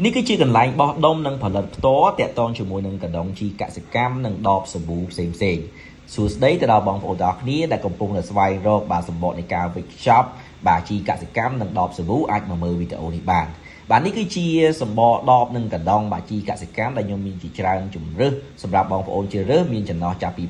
នេះគឺជាកន្លែងបោះដុំនិងផលិតផ្ទាល់តាក់ទងជាមួយនឹងកណ្ដុងជីកសិកម្មនិងដបសាប៊ូផ្សេងៗសួស្តីទៅដល់បងប្អូនទាំងអស់គ្នាដែលកំពុងតែស្វែងរកបាទសម្បកនៃការវេចខ្ចប់បាទជីកសិកម្មនិងដបសាប៊ូអាចមកមើលវីដេអូនេះបានបាទនេះគឺជាសម្បកដបនិងកណ្ដុងបាទជីកសិកម្មដែលខ្ញុំមានជាច្រើនជម្រើសសម្រាប់បងប្អូនជ្រើសរើសមានចំណោះចាប់ពី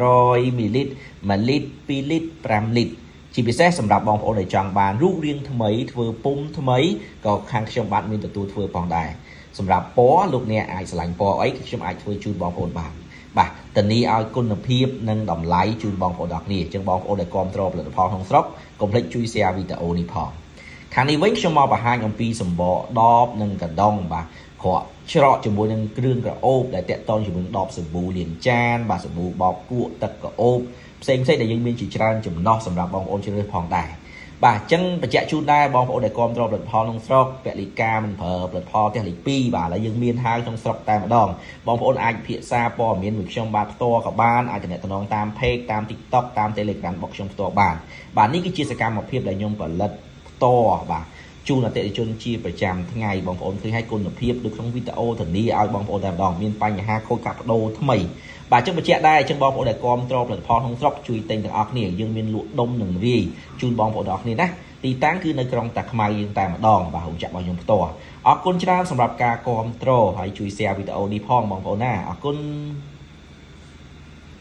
500មីលីលីត្រ1លីត្រ2លីត្រ5លីត្រជាពិសេសសម្រាប់បងប្អូនដែលចង់បានរូបរាងថ្មីធ្វើពុំថ្មីក៏ខាងខ្ញុំបាទមានទទួលធ្វើផងដែរសម្រាប់ពណ៌លោកអ្នកអាចឆ្លាញ់ពណ៌អីខ្ញុំអាចធ្វើជូនបងប្អូនបានបាទធានាឲ្យគុណភាពនិងតម្លៃជូនបងប្អូនទាំងគ្នាអញ្ចឹងបងប្អូនដែលគាំទ្រផលិតផលក្នុងស្រុកកុំភ្លេចជួយ share វីដេអូនេះផងខាងនេះវិញខ្ញុំមកបង្ហាញអំពីសម្បកដបនិងកណ្ដុងបាទគ្រាប់ច្រកជាមួយនឹងគ្រឿងក្រអូបដែលតាក់ទងជាមួយនឹងដបសាប៊ូលាងចានបាទសាប៊ូបោកគក់ទឹកក្រអូបផ្សេងៗដែលយើងមានជាច្រើនចំណោះសម្រាប់បងប្អូនជ្រើសរើសផងដែរបាទអញ្ចឹងបញ្ជាក់ជូនដែរបងប្អូនដែលគាំទ្រផលិតផលក្នុងស្រុកពលិកាមិនប្រើផលិតផលផ្ទះលេខ2បាទឥឡូវយើងមានហើយក្នុងស្រុកតែម្ដងបងប្អូនអាចពិភាក្សាព័ត៌មានមួយខ្ញុំបាទផ្ទាល់ក៏បានអាចទំនាក់ទំនងតាម page តាម TikTok តាម Telegram របស់ខ្ញុំផ្ទាល់បានបាទនេះគឺជាសកម្មភាពដែលខ្ញុំផលិតផ្ទាល់បាទជូនអតិថិជនជាប្រចាំថ្ងៃបងប្អូនឃើញហើយគុណភាពដូចក្នុងវីដេអូធានាឲ្យបងប្អូនតែម្ដងមានបញ្ហាខូចកាត់បដូរថ្មីបាទអញ្ចឹងបញ្ជាក់ដែរអញ្ចឹងបងប្អូនដែលគាំទ្រផលិតផលក្នុងស្រុកជួយទិញទាំងអស់គ្នាយើងមានលក់ដុំនិងរាយជូនបងប្អូនទាំងអស់គ្នាណាទីតាំងគឺនៅក្រុងតាខ្មៅយើងតែម្ដងបាទរោងចក្ររបស់ខ្ញុំផ្ទាល់អរគុណច្រើនសម្រាប់ការគាំទ្រហើយជួយ share វីដេអូនេះផងបងប្អូនណាអរគុណ